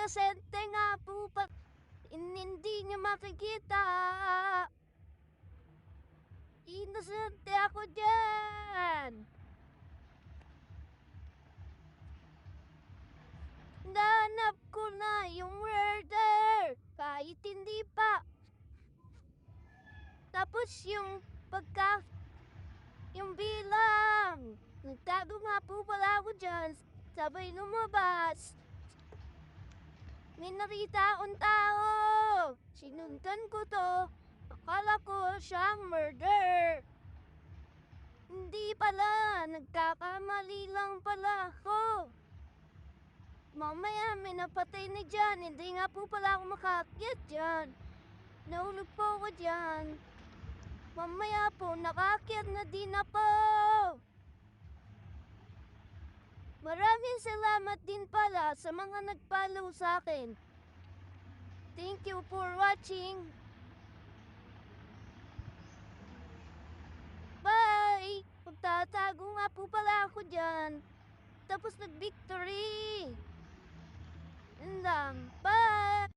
Inosente nga po pa, hindi niyo makikita. Inosente ako dyan. Nahanap ko na yung murder, kahit hindi pa. Tapos yung yung bilang, nagtago nga po pala ako dyan, sabay lumabas. May nakita akong tao, sinundan ko to, akala ko siyang murder. Hindi pala, nagkakamali lang pala ako. Mamaya may napatay na dyan, hindi nga po pala ako makaakyat dyan. Nahulog po ako dyan. Mamaya po, nakaakyat na din ako. Maraming salamat din pala sa mga nag-follow sa akin. Thank you for watching. Bye! Magtatago nga po pala ako dyan. Tapos nag-victory. Yun lang. Bye!